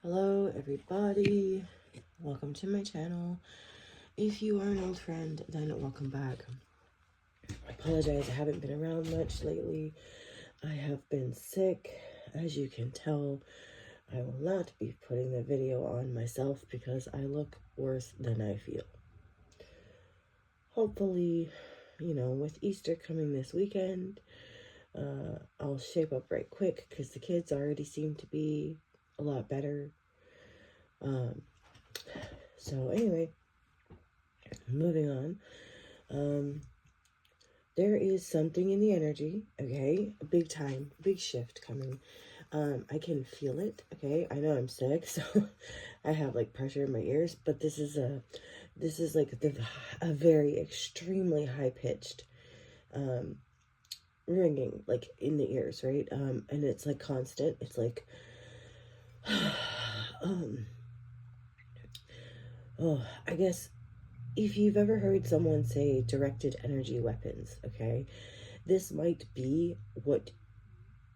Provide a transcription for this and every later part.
Hello everybody, welcome to my channel. If you are an old friend, then welcome back. I apologize, I haven't been around much lately. I have been sick, as you can tell. I will not be putting the video on myself because I look worse than I feel. Hopefully, with Easter coming this weekend, I'll shape up right quick because the kids already seem to be a lot better. So anyway, moving on. There is something in the energy, okay? A big time, big shift coming. I can feel it, okay? I know I'm sick, so I have like pressure in my ears, but this is like a very extremely high pitched ringing like in the ears, right? And it's like constant. It's like I guess if you've ever heard someone say directed energy weapons, okay, this might be what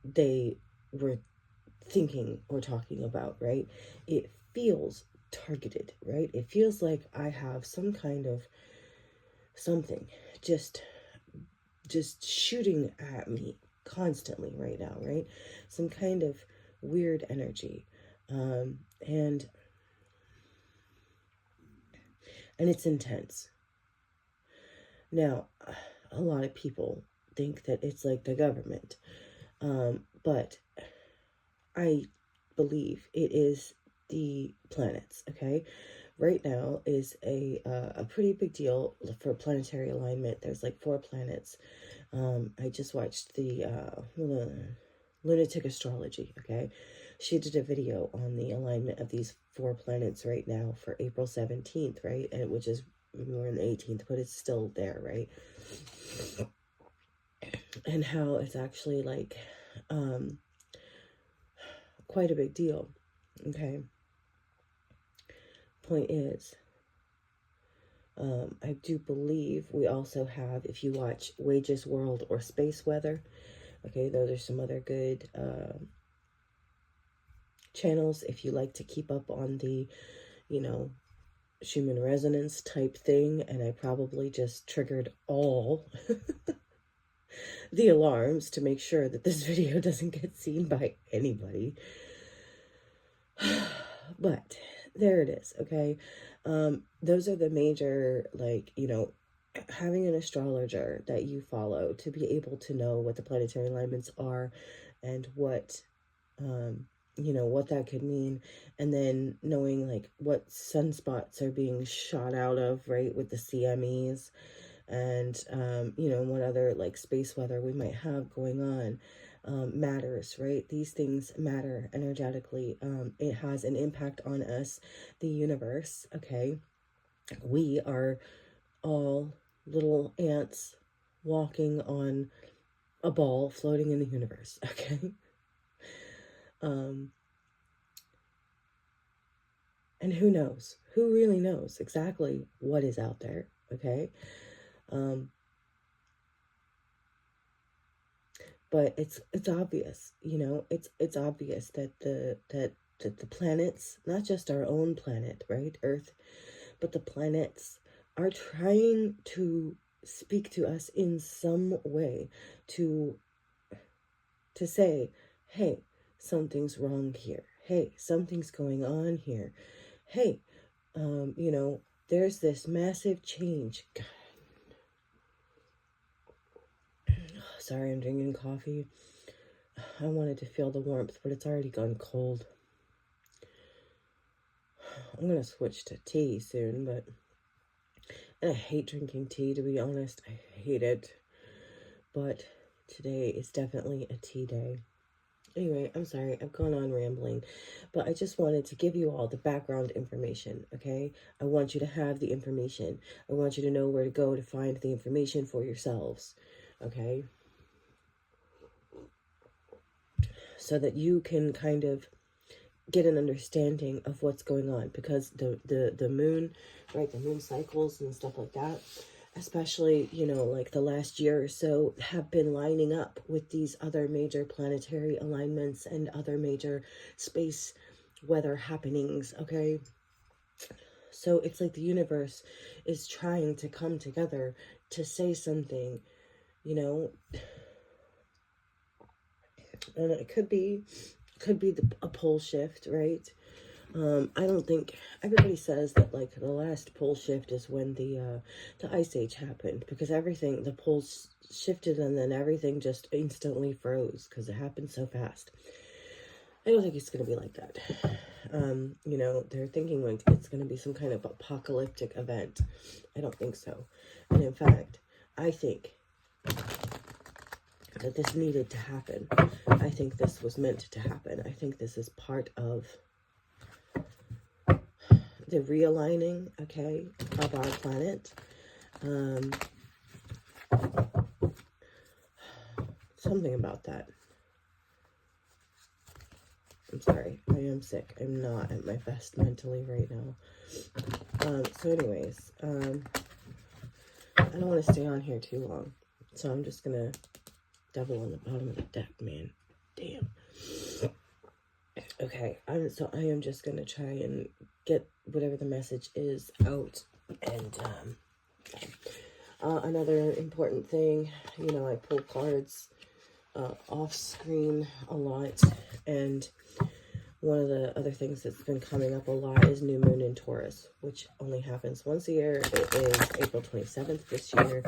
they were thinking or talking about, right? It feels targeted, right? It feels like I have some kind of something just shooting at me constantly right now, right? Some kind of weird energy. And it's intense. Now, a lot of people think that it's like the government, but I believe it is the planets, okay? Right now is a pretty big deal for planetary alignment. There's like 4 planets. I just watched the Lunatic Astrology, okay? She did a video on the alignment of these 4 planets right now for April 17th, right? And which is, we're in the 18th, but it's still there, right? And how it's actually like quite a big deal, okay? Point is, I do believe we also have, if you watch Wages World or Space Weather, okay, those are some other good channels if you like to keep up on the, Schumann resonance type thing. And I probably just triggered all the alarms to make sure that this video doesn't get seen by anybody. But there it is, okay? Those are the major, like, having an astrologer that you follow to be able to know what the planetary alignments are and what, what that could mean. And then knowing, like, what sunspots are being shot out of, right, with the CMEs. And, what other, like, space weather we might have going on. Matters, right? These things matter energetically. It has an impact on us, the universe, okay? We are all little ants walking on a ball floating in the universe, okay? And who knows? Who really knows exactly what is out there, okay? But it's obvious, it's obvious that the planets, not just our own planet, right, Earth, but the planets are trying to speak to us in some way to say, hey, something's wrong here. Hey, something's going on here. Hey, there's this massive change. God. Sorry, I'm drinking coffee. I wanted to feel the warmth, but it's already gone cold. I'm going to switch to tea soon, but... And I hate drinking tea, to be honest. I hate it. But today is definitely a tea day. Anyway, I'm sorry, I've gone on rambling, but I just wanted to give you all the background information, okay? I want you to have the information. I want you to know where to go to find the information for yourselves, okay? So that you can kind of get an understanding of what's going on, because the moon, right, the moon cycles and stuff like that, especially, like the last year or so, have been lining up with these other major planetary alignments and other major space weather happenings, okay? So it's like the universe is trying to come together to say something, you know, and it could be a pole shift, right? I don't think everybody says that like the last pole shift is when the ice age happened, because everything, the poles shifted and then everything just instantly froze because it happened so fast. I don't think it's gonna be like that. You know, they're thinking like it's gonna be some kind of apocalyptic event. I don't think so. And in fact, I think that this needed to happen. I think this was meant to happen. I think this is part of the realigning, okay, of our planet. Something about that. I'm sorry, I am sick. I'm not at my best mentally right now. So anyways, I don't want to stay on here too long. So I'm just gonna double on the bottom of the deck, man. Damn. Okay, I am just gonna try and get whatever the message is out. And another important thing, you know, I pull cards off screen a lot, and one of the other things that's been coming up a lot is new moon in Taurus, which only happens once a year. It is April 27th this year,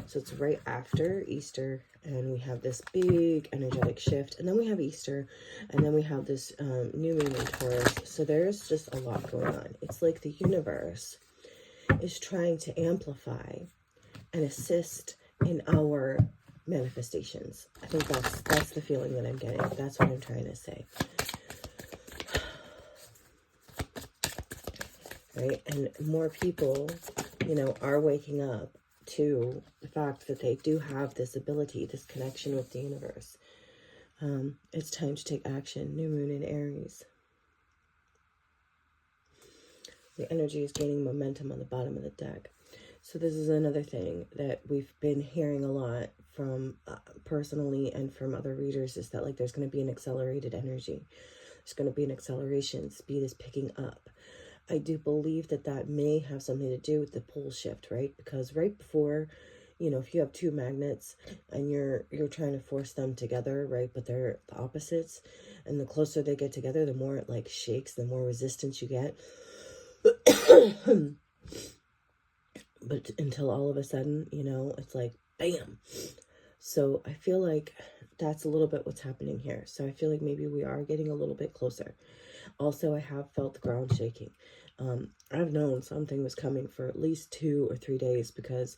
so it's right after Easter, and we have this big energetic shift, and then we have Easter, and then we have this new moon in Taurus. So there's just a lot going on. It's like the universe is trying to amplify and assist in our manifestations. I think that's the feeling that I'm getting. That's what I'm trying to say. Right? And more people, you know, are waking up to the fact that they do have this ability, this connection with the universe. It's time to take action. New moon in Aries. The energy is gaining momentum on the bottom of the deck. So this is another thing that we've been hearing a lot from personally and from other readers, is that like there's going to be an accelerated energy. There's going to be an acceleration. Speed is picking up. I do believe that that may have something to do with the pole shift, right? Because right before, you know, if you have two magnets and you're trying to force them together, right? But they're the opposites, and the closer they get together, the more it like shakes, the more resistance you get. But until all of a sudden, you know, it's like bam. So I feel like that's a little bit what's happening here. So I feel like maybe we are getting a little bit closer. Also, I have felt the ground shaking. I've known something was coming for at least 2 or 3 days, because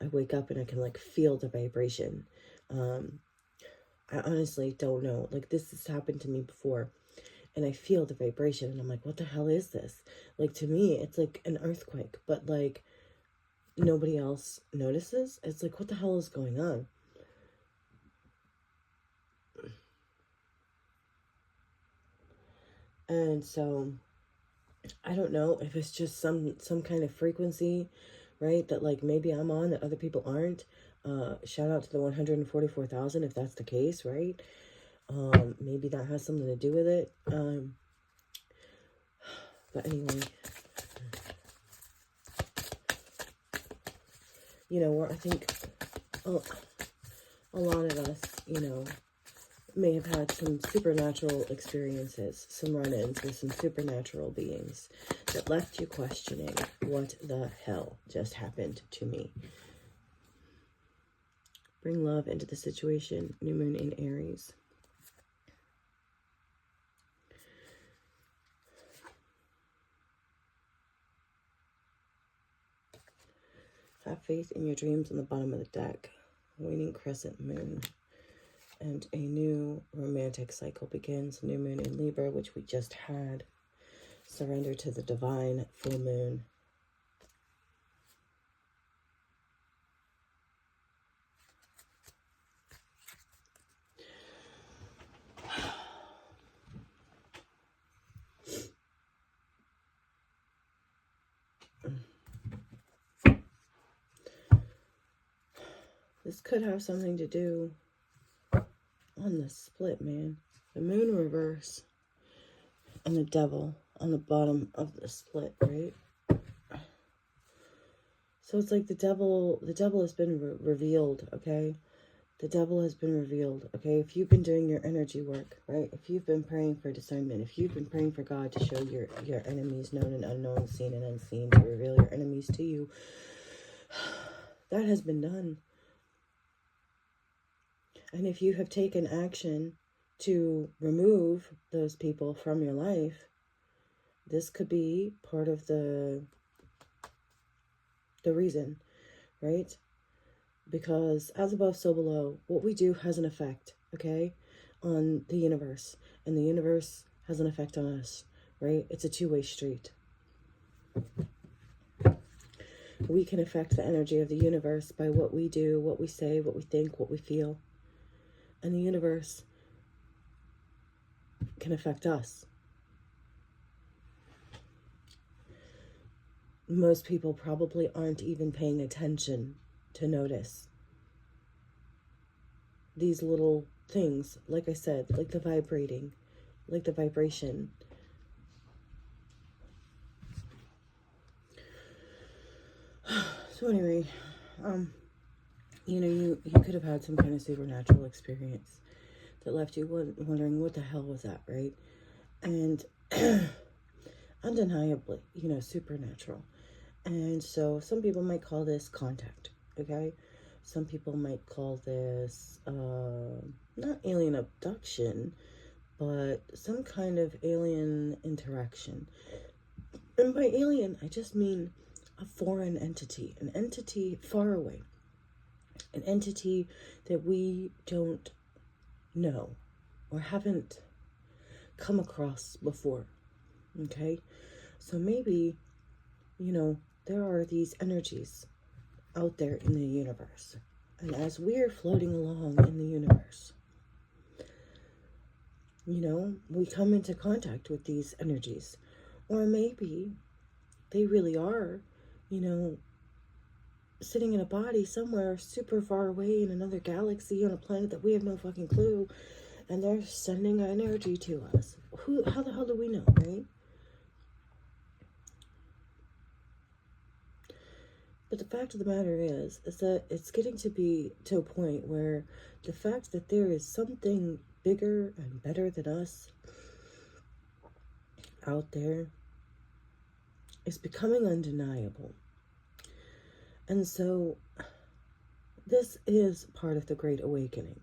I wake up and I can like feel the vibration. I honestly don't know. Like, this has happened to me before, and I feel the vibration, and I'm like, what the hell is this? Like, to me, it's like an earthquake, but like nobody else notices. It's like, what the hell is going on? And so I don't know if it's just some kind of frequency, right, that like maybe I'm on that other people aren't. Shout out to the 144,000 if that's the case, right? Maybe that has something to do with it. But anyway, you know, I think a lot of us, you know, may have had some supernatural experiences, some run-ins with some supernatural beings that left you questioning, what the hell just happened to me? Bring love into the situation. New moon in Aries. Have faith in your dreams on the bottom of the deck. Waning crescent moon. And a new romantic cycle begins. New moon in Libra, which we just had. Surrender to the divine. Full moon. This could have something to do on the split, man. The moon reverse. and the devil on the bottom of the split, right? So it's like the devil has been revealed, okay? The devil has been revealed, okay? If you've been doing your energy work, right? If you've been praying for discernment, if you've been praying for God to show your enemies, known and unknown, seen and unseen, to reveal your enemies to you, that has been done. And if you have taken action to remove those people from your life, this could be part of the reason, right? Because as above, so below, what we do has an effect, okay, on the universe. And the universe has an effect on us, right? It's a two-way street. We can affect the energy of the universe by what we do, what we say, what we think, what we feel. And the universe can affect us. Most people probably aren't even paying attention to notice these little things, like I said, like the vibrating, like the vibration. So anyway, you know, you could have had some kind of supernatural experience that left you wondering what the hell was that, right? And undeniably, you know, supernatural. And so some people might call this contact, okay? Some people might call this not alien abduction, but some kind of alien interaction. And by alien, I just mean a foreign entity, an entity far away, an entity that we don't know or haven't come across before, okay? So maybe, you know, there are these energies out there in the universe. And as we're floating along in the universe, you know, we come into contact with these energies. Or maybe they really are, you know, sitting in a body somewhere super far away in another galaxy on a planet that we have no fucking clue, and they're sending energy to us. How the hell do we know, right? But the fact of the matter is that it's getting to be to a point where the fact that there is something bigger and better than us out there is becoming undeniable. And so this is part of the Great Awakening.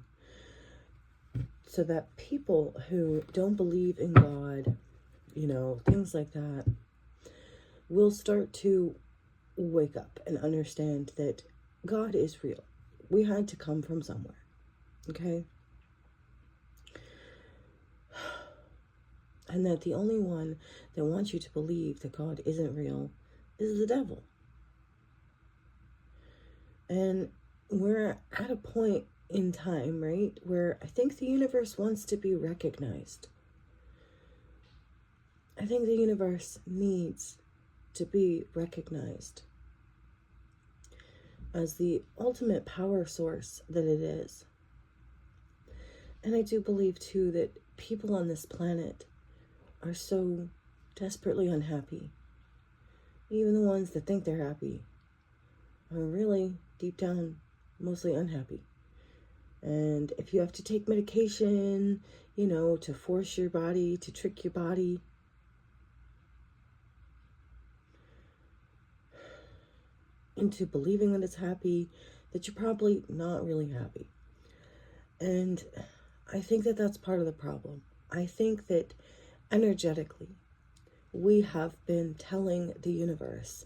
So that people who don't believe in God, you know, things like that, will start to wake up and understand that God is real. We had to come from somewhere, okay? And that the only one that wants you to believe that God isn't real is the devil. And we're at a point in time, right, where I think the universe wants to be recognized. I think the universe needs to be recognized as the ultimate power source that it is. And I do believe, too, that people on this planet are so desperately unhappy. Even the ones that think they're happy are really, deep down, mostly unhappy. And if you have to take medication, you know, to force your body, to trick your body, into believing that it's happy, that you're probably not really happy. And I think that that's part of the problem. I think that energetically, we have been telling the universe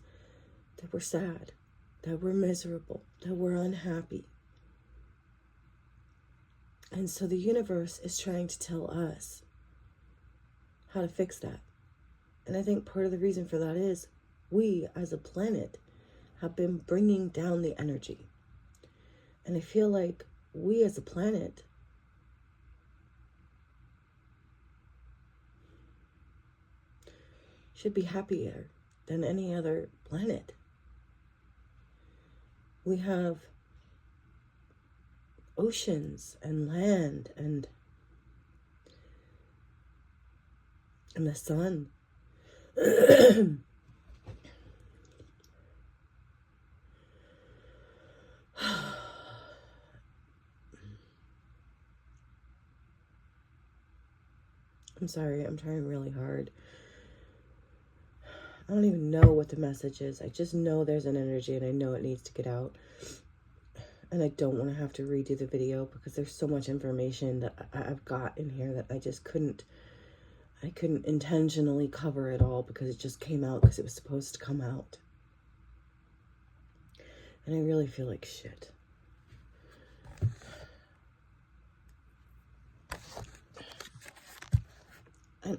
that we're sad, that we're miserable, that we're unhappy. And so the universe is trying to tell us how to fix that. And I think part of the reason for that is we, as a planet, have been bringing down the energy. And I feel like we, as a planet, should be happier than any other planet. We have oceans and land and and the sun. I'm sorry, I'm trying really hard. I don't even know what the message is. I just know there's an energy and I know it needs to get out. And I don't want to have to redo the video because there's so much information that I've got in here that I just couldn't intentionally cover it all because it just came out because it was supposed to come out. And I really feel like shit.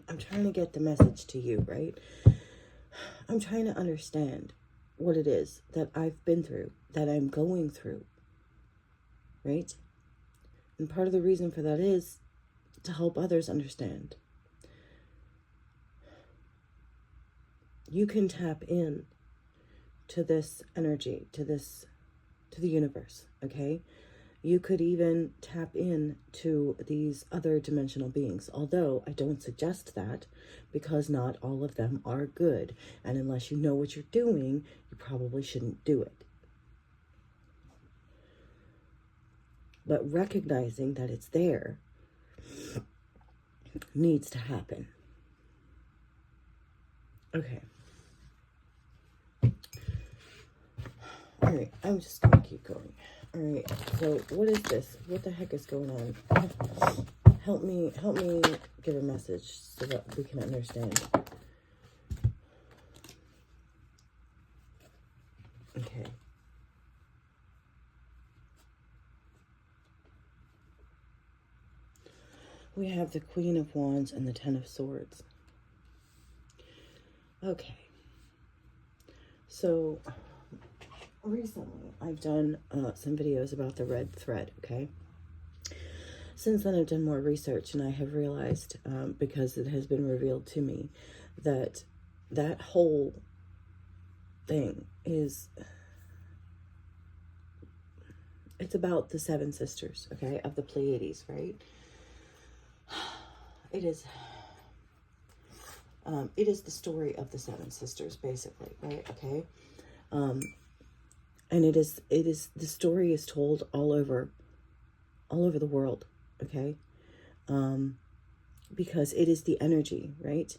I'm trying to get the message to you, right? I'm trying to understand what it is that I've been through, that I'm going through, right? And part of the reason for that is to help others understand. You can tap in to this energy, to the universe, okay? You could even tap in to these other dimensional beings, although I don't suggest that because not all of them are good. And unless you know what you're doing, you probably shouldn't do it. But recognizing that it's there needs to happen. Okay. All right, I'm just gonna keep going. All right, so what is this? What the heck is going on? Help me give a message so that we can understand. Okay. We have the Queen of Wands and the Ten of Swords. Okay. So recently I've done some videos about the red thread, okay? Since then I've done more research and I have realized, because it has been revealed to me, that that whole thing is, it's about the seven sisters, okay, of the Pleiades, right? It is the story of the seven sisters, basically, right? Okay. And it is the story is told all over the world, okay? Because it is the energy, right?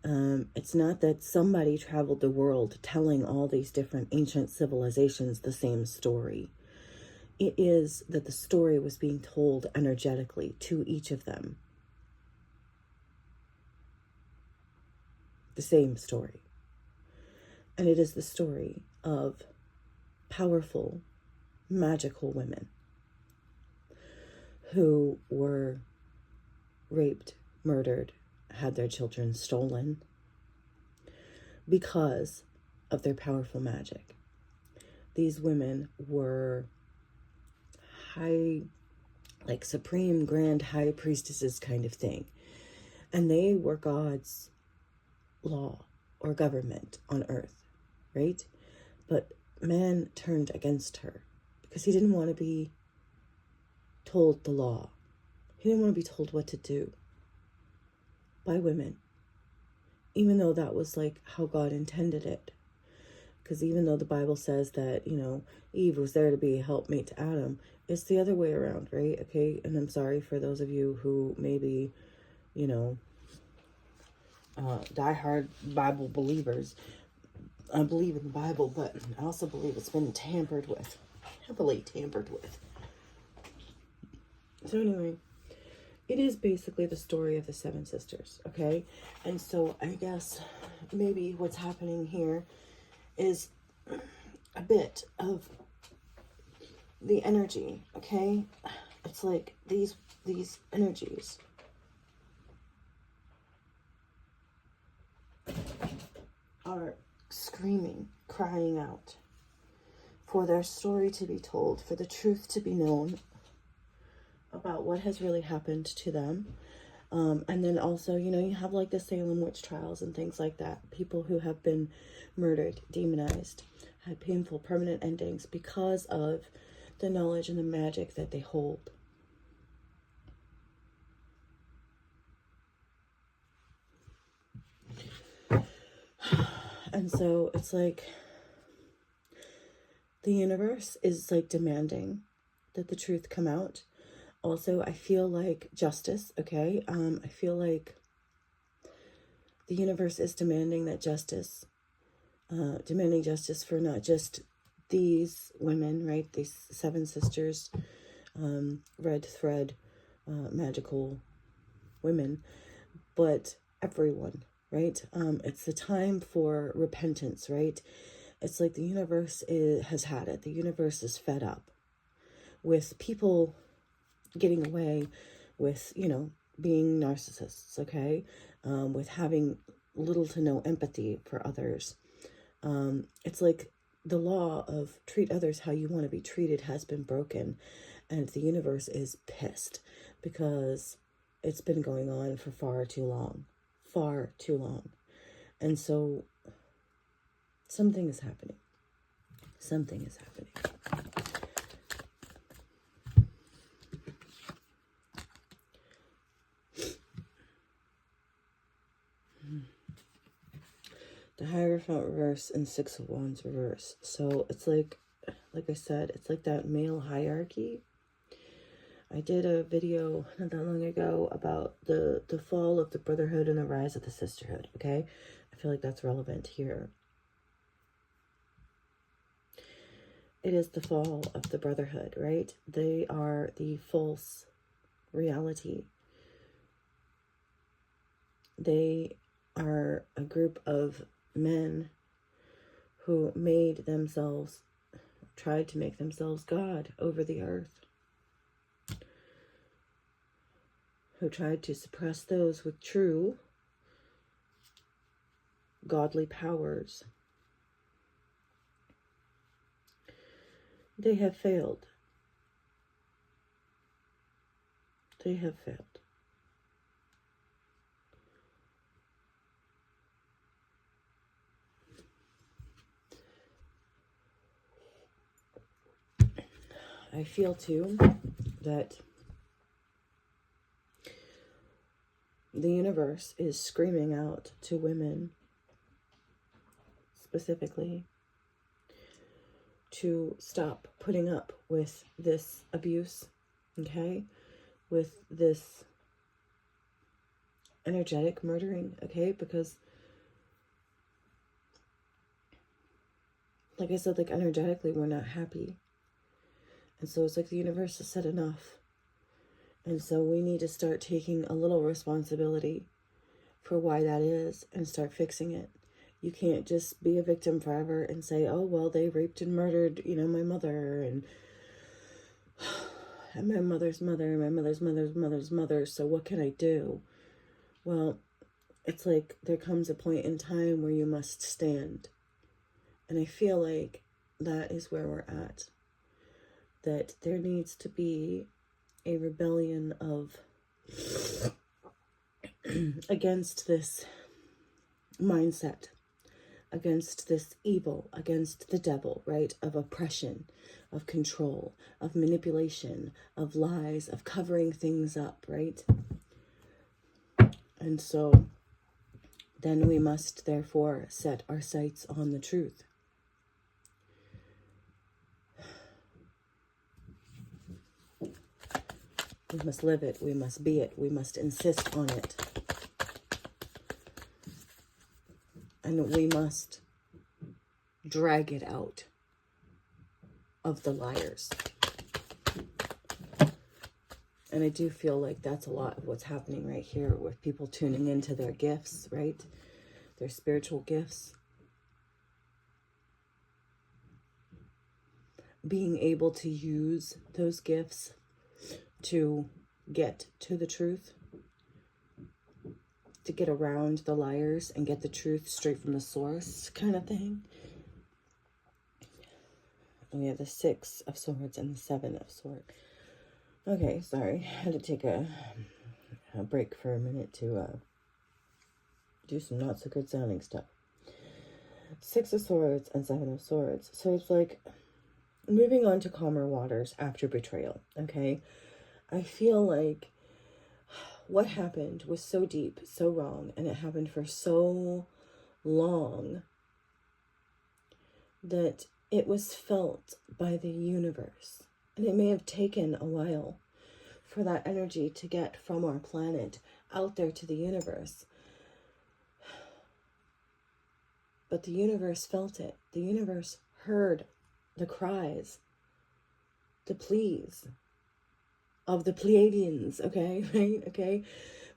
It's not that somebody traveled the world telling all these different ancient civilizations the same story. It is that the story was being told energetically to each of them. The same story. And it is the story of powerful, magical women who were raped, murdered, had their children stolen because of their powerful magic. These women were supreme grand high priestesses kind of thing. And they were God's law or government on earth, right? But man turned against her because he didn't want to be told the law. He didn't want to be told what to do by women, even though that was like how God intended it. Because even though the Bible says that, Eve was there to be a helpmate to Adam, it's the other way around, right? Okay, and I'm sorry for those of you who maybe, diehard Bible believers. I believe in the Bible, but I also believe it's been tampered with, heavily tampered with. So anyway, it is basically the story of the seven sisters, okay? And so I guess maybe what's happening here is a bit of the energy, okay? It's like these energies are screaming, crying out for their story to be told, for the truth to be known about what has really happened to them. And then also, you have like the Salem witch trials and things like that. People who have been murdered, demonized, had painful permanent endings because of the knowledge and the magic that they hold. And so it's like the universe is like demanding that the truth come out. Also, I feel like justice, okay? I feel like the universe is demanding that justice, demanding justice for not just these women, right? These 7 sisters, red thread, magical women, but everyone, right? It's the time for repentance, right? It's like the universe has had it. The universe is fed up with people getting away with, being narcissists, okay? With having little to no empathy for others. It's like the law of treat others how you want to be treated has been broken, and the universe is pissed because it's been going on for far too long. And so something is happening. Something is happening. The Hierophant reverse and 6 of Wands reverse. So it's like I said, it's like that male hierarchy. I did a video not that long ago about the fall of the brotherhood and the rise of the sisterhood, okay? I feel like that's relevant here. It is the fall of the brotherhood, right? They are the false reality. They are a group of men who tried to make themselves God over the earth, who tried to suppress those with true godly powers. They have failed. They have failed. I feel too that the universe is screaming out to women specifically to stop putting up with this abuse, okay? With this energetic murdering, okay? Because, like I said, like energetically, we're not happy. And so it's like the universe has said enough. And so we need to start taking a little responsibility for why that is and start fixing it. You can't just be a victim forever and say, oh, well, they raped and murdered, my mother and my mother's mother, my mother's mother's mother's mother. So what can I do? Well, it's like there comes a point in time where you must stand. And I feel like that is where we're at. That there needs to be a rebellion of against this mindset, against this evil, against the devil, right? Of oppression, of control, of manipulation, of lies, of covering things up, right? And so then we must therefore set our sights on the truth. We must live it. We must be it. We must insist on it. And we must drag it out of the liars. And I do feel like that's a lot of what's happening right here with people tuning into their gifts, right? Their spiritual gifts. Being able to use those gifts to get to the truth, to get around the liars and get the truth straight from the source kind of thing. And we have the 6 of Swords and the 7 of Swords. Okay, sorry. I had to take a break for a minute to do some not so good sounding stuff. 6 of Swords and 7 of Swords. So it's like moving on to calmer waters after betrayal, okay? I feel like what happened was so deep, so wrong, and it happened for so long that it was felt by the universe. And it may have taken a while for that energy to get from our planet out there to the universe. But the universe felt it. The universe heard the cries, the pleas of the Pleiadians, okay, right? Okay,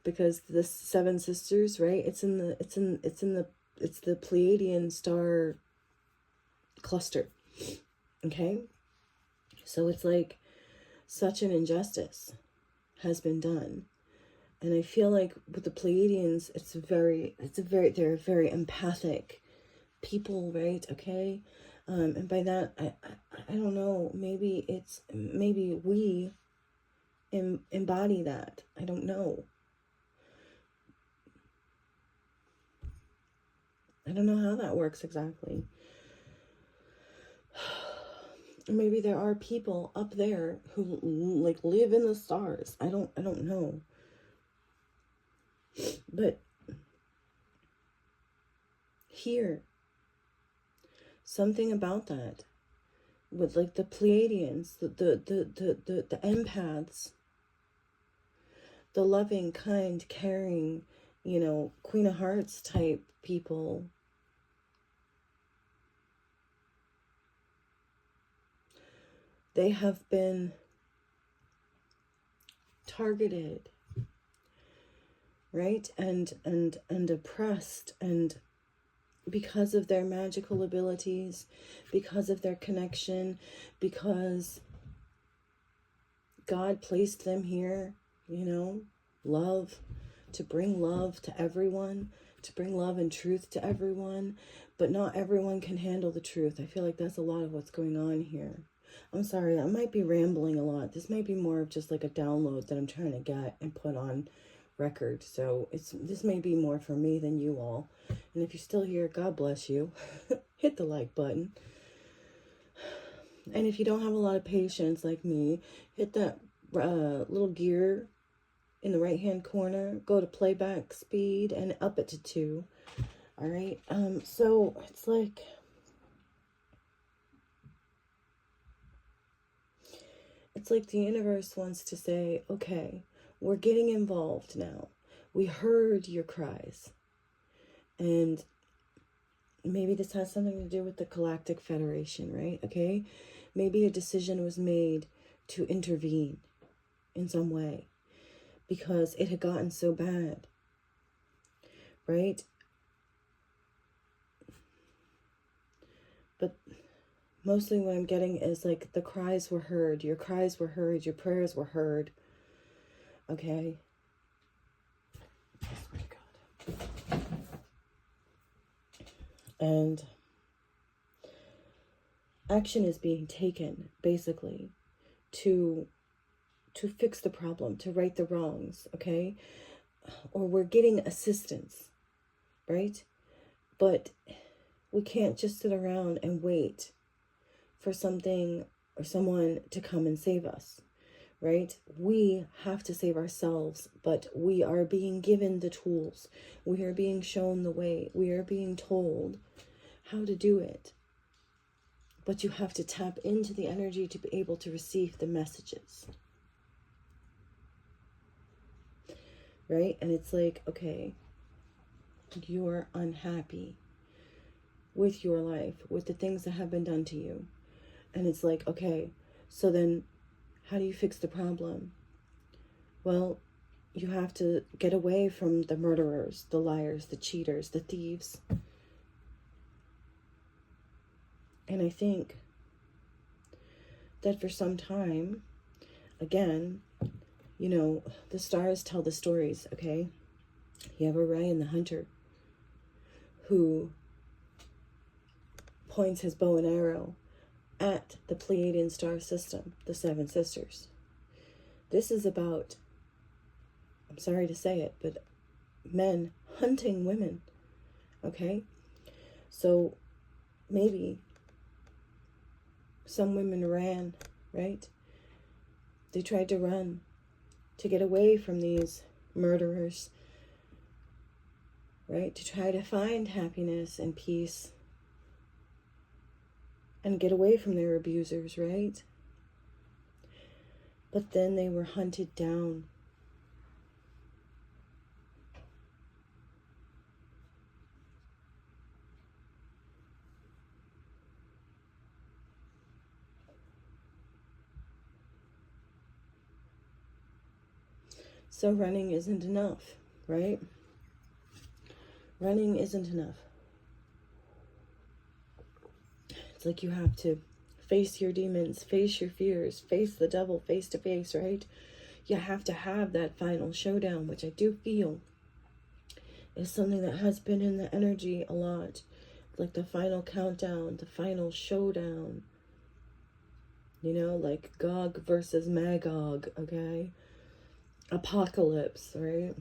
because the seven sisters, right? It's the Pleiadian star cluster, okay? So it's like such an injustice has been done. And I feel like with the Pleiadians, they're very empathic people, right? Okay. And by that, I don't know, maybe we embody that. I don't know. I don't know how that works exactly. Maybe there are people up there who like live in the stars. I don't know. But here, something about that with like the Pleiadians, the empaths, the loving, kind, caring, Queen of Hearts type people. They have been targeted, right? And oppressed, and because of their magical abilities, because of their connection, because God placed them here, love, to bring love to everyone, to bring love and truth to everyone, but not everyone can handle the truth. I feel like that's a lot of what's going on here. I'm sorry, I might be rambling a lot. This might be more of just like a download that I'm trying to get and put on record. So this may be more for me than you all. And if you're still here, God bless you. Hit the like button. And if you don't have a lot of patience like me, hit that little gear in the right hand corner, go to playback speed and up it to 2. All right. So it's like, the universe wants to say, okay, we're getting involved now. We heard your cries. And maybe this has something to do with the Galactic Federation, right? Okay. Maybe a decision was made to intervene in some way because it had gotten so bad, right? But mostly what I'm getting is like the cries were heard, your cries were heard, your prayers were heard. Okay. I swear to God. And action is being taken basically to fix the problem, to right the wrongs, okay? Or we're getting assistance, right? But we can't just sit around and wait for something or someone to come and save us, right? We have to save ourselves, but we are being given the tools. We are being shown the way. We are being told how to do it. But you have to tap into the energy to be able to receive the messages. Right? And it's like, okay, you're unhappy with your life, with the things that have been done to you. And it's like, okay, so then how do you fix the problem? Well, you have to get away from the murderers, the liars, the cheaters, the thieves. And I think that for some time, again, the stars tell the stories, okay? You have Orion the hunter who points his bow and arrow at the Pleiadian star system, the Seven Sisters. This is about, I'm sorry to say it, but men hunting women, okay? So maybe some women ran, right? They tried to run to get away from these murderers, right? To try to find happiness and peace. and get away from their abusers, right? But then they were hunted down. So running isn't enough, right? Running isn't enough. It's like you have to face your demons, face your fears, face the devil face to face, right? You have to have that final showdown, which I do feel is something that has been in the energy a lot. Like the final countdown, the final showdown. You know, like Gog versus Magog, okay? Apocalypse, right?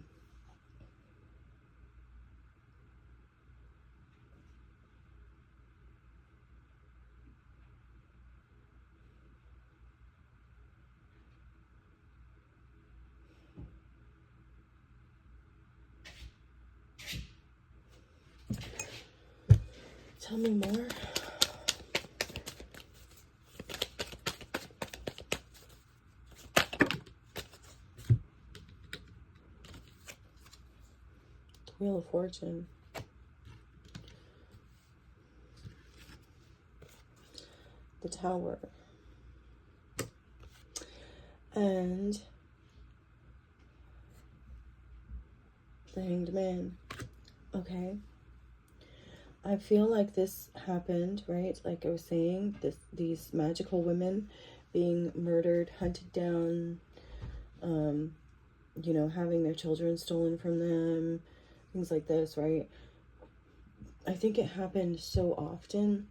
Tell me more. Wheel of Fortune. The Tower. And the Hanged Man. Okay. I feel like this happened, right? Like I was saying, these magical women being murdered, hunted down, you know, having their children stolen from them, things like this, right? I think it happened so often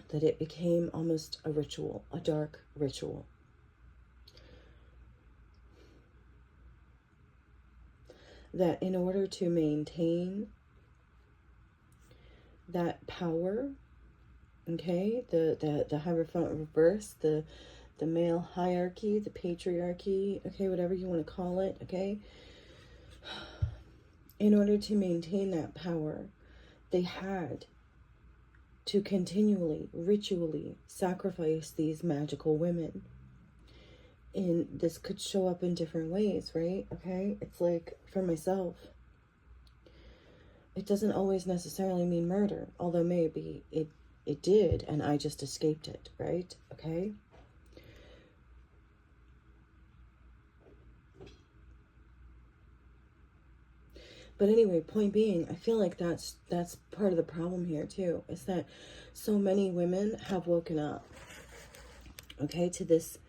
that it became almost a ritual, a dark ritual. That in order to maintain that power, okay, the Hierophant reverse, the male hierarchy, the patriarchy, okay, whatever you want to call it, okay, in order to maintain that power, they had to continually, ritually sacrifice these magical women. And this could show up in different ways, right? Okay, it's like for myself, it doesn't always necessarily mean murder, although maybe it did and I just escaped it, right? Okay. But anyway, point being, I feel like that's part of the problem here too, is that so many women have woken up, okay, to this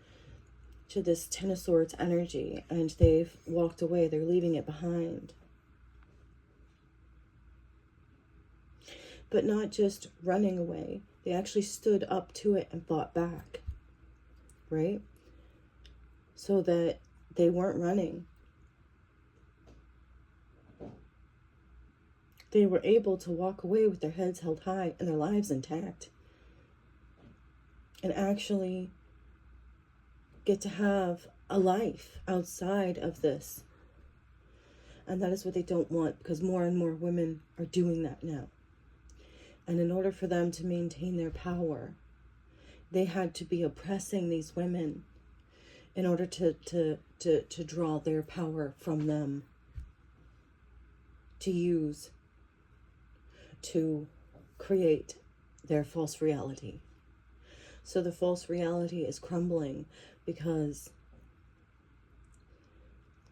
Ten of Swords energy, and they've walked away. They're leaving it behind. But not just running away. They actually stood up to it and fought back, right? So that they weren't running. They were able to walk away with their heads held high and their lives intact. And actually get to have a life outside of this. And that is what they don't want, because more and more women are doing that now. And in order for them to maintain their power, they had to be oppressing these women in order to draw their power from them, to use, to create their false reality. So the false reality is crumbling because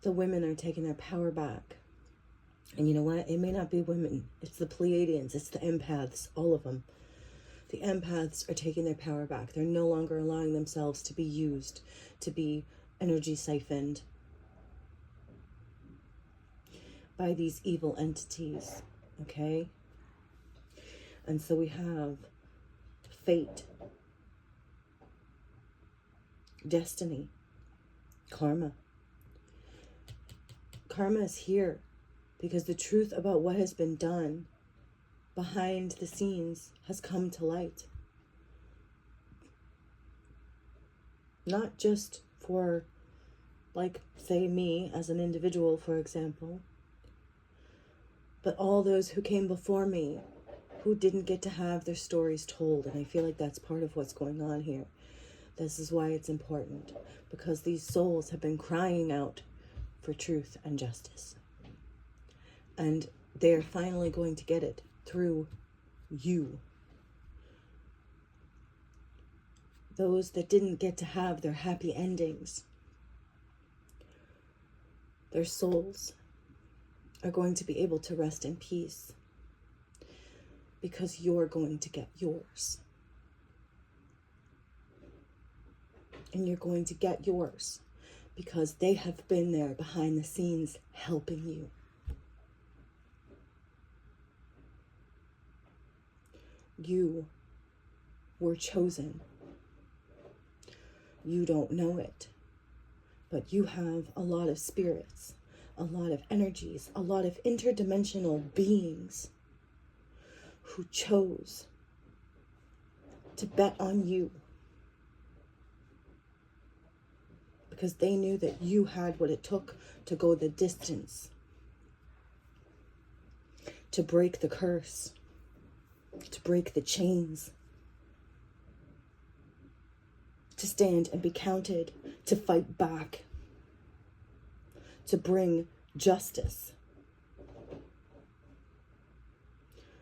the women are taking their power back. And you know what? It may not be women. It's the Pleiadians. It's the empaths. All of them. The empaths are taking their power back. They're no longer allowing themselves to be used, to be energy siphoned by these evil entities. Okay? And so we have fate, destiny, karma. Karma is here because the truth about what has been done behind the scenes has come to light. Not just for, like, say me as an individual, for example, but all those who came before me who didn't get to have their stories told. And I feel like that's part of what's going on here. This is why it's important, because these souls have been crying out for truth and justice. And they're finally going to get it through you. Those that didn't get to have their happy endings, their souls are going to be able to rest in peace, because you're going to get yours. And you're going to get yours because they have been there behind the scenes helping you. You were chosen. You don't know it, but you have a lot of spirits, a lot of energies, a lot of interdimensional beings who chose to bet on you because they knew that you had what it took to go the distance, to break the curse, to break the chains, to stand and be counted, to fight back, to bring justice.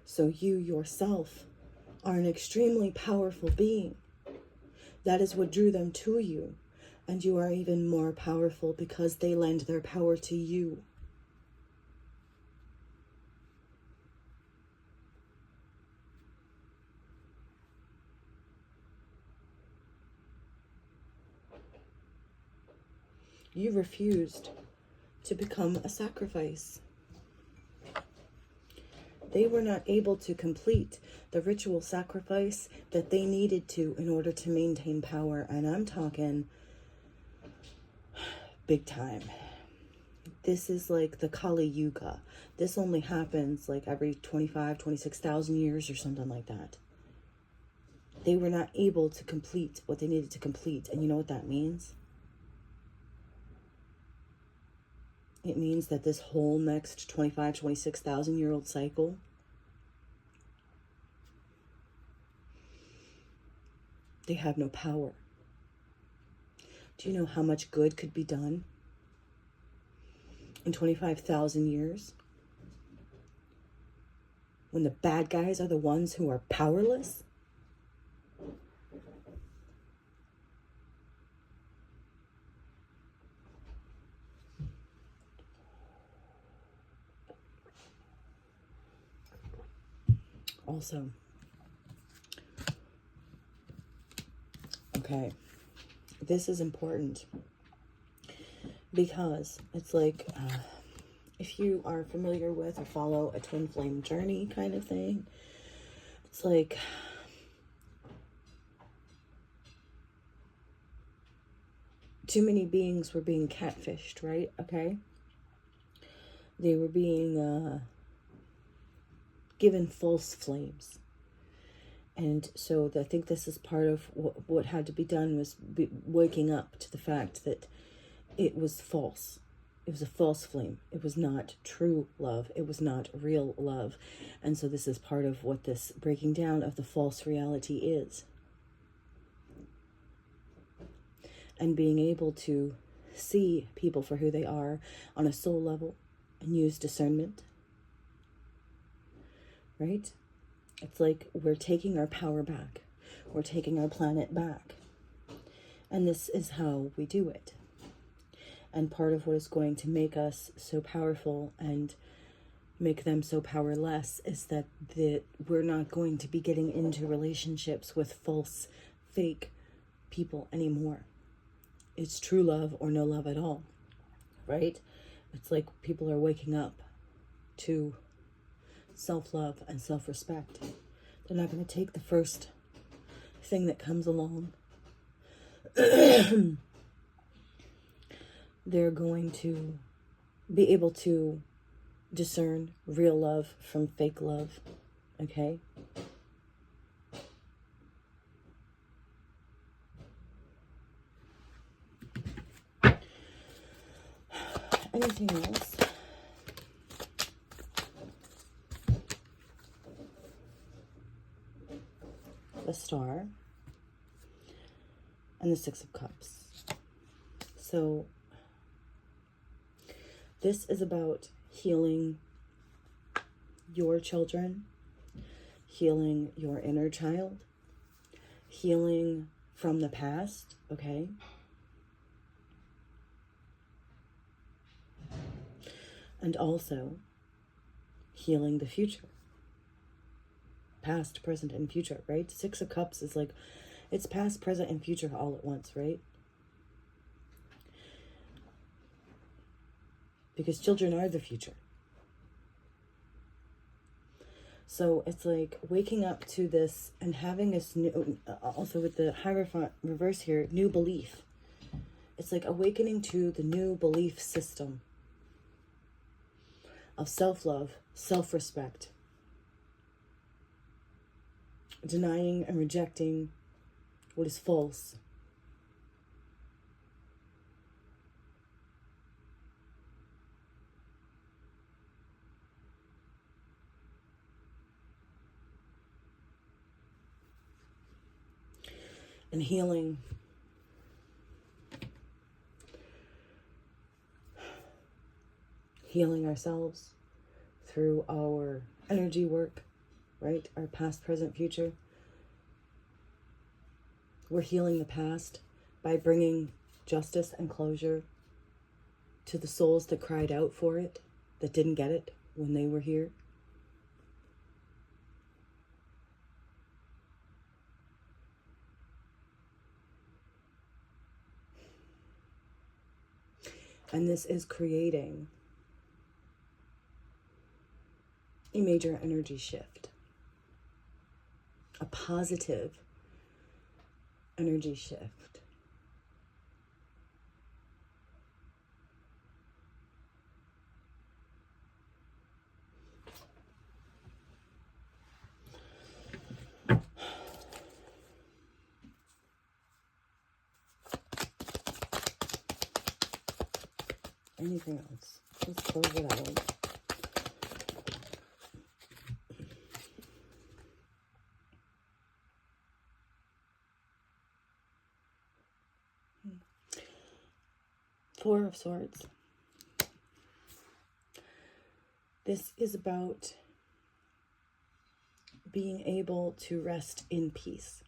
So you yourself are an extremely powerful being. That is what drew them to you. And you are even more powerful because they lend their power to you. You refused to become a sacrifice. They were not able to complete the ritual sacrifice that they needed to in order to maintain power. And I'm talking big time. This is like the Kali Yuga. This only happens like every 26,000 years or something like that. They were not able to complete what they needed to complete. And you know what that means? It means that this whole next 26,000 year old cycle, they have no power. Do you know how much good could be done in 25,000 years? When the bad guys are the ones who are powerless? Also, okay, this is important because it's like, if you are familiar with or follow a twin flame journey kind of thing, it's like too many beings were being catfished, right? Okay. They were being given false flames. And so I think this is part of what had to be done, was waking up to the fact that it was false. It was a false flame. It was not true love. It was not real love. And so this is part of what this breaking down of the false reality is. And being able to see people for who they are on a soul level and use discernment. Right? It's like we're taking our power back. We're taking our planet back. And this is how we do it. And part of what is going to make us so powerful and make them so powerless is that we're not going to be getting into relationships with false, fake people anymore. It's true love or no love at all, right? It's like people are waking up to self-love and self-respect. They're not going to take the first thing that comes along. They're going to be able to discern real love from fake love, okay? Anything else? a star, and the Six of Cups. So this is about healing your children, healing your inner child, healing from the past, okay? And also healing the future. Past, present, and future, right? Six of Cups is like, it's past, present, and future all at once, right? Because children are the future. So it's like waking up to this and having this new, also with the Hierophant reverse here, new belief. It's like awakening to the new belief system of self-love, self-respect, denying and rejecting what is false. And healing ourselves through our energy work, right? Our past, present, future. We're healing the past by bringing justice and closure to the souls that cried out for it, that didn't get it when they were here. And this is creating a major energy shift, a positive energy shift. Anything else? Let's close it out. Four of Swords. This is about being able to rest in peace.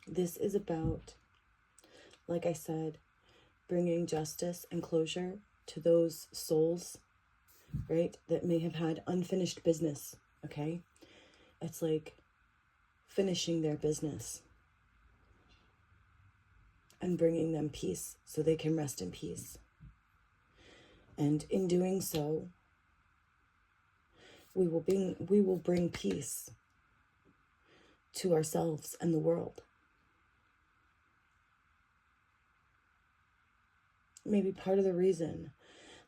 This is about, like I said, bringing justice and closure to those souls, right, that may have had unfinished business, okay? It's like finishing their business and bringing them peace so they can rest in peace. And in doing so, we will bring peace to ourselves and the world. Maybe part of the reason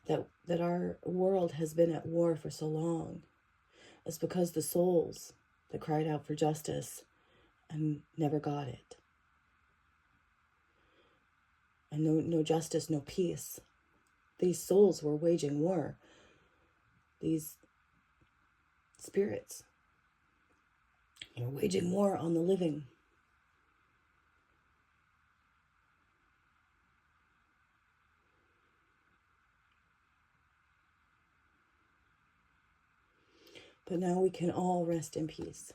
that our world has been at war for so long is because the souls that cried out for justice and never got it. And no justice, no peace. These souls were waging war. These spirits were waging war on the living. But now we can all rest in peace,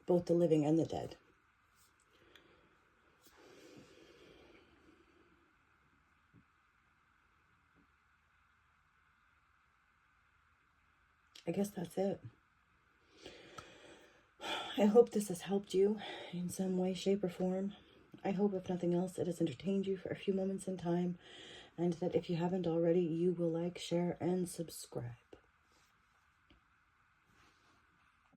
both the living and the dead. I guess that's it. I hope this has helped you in some way, shape, or form. I hope, if nothing else, it has entertained you for a few moments in time, and that if you haven't already, you will like, share, and subscribe.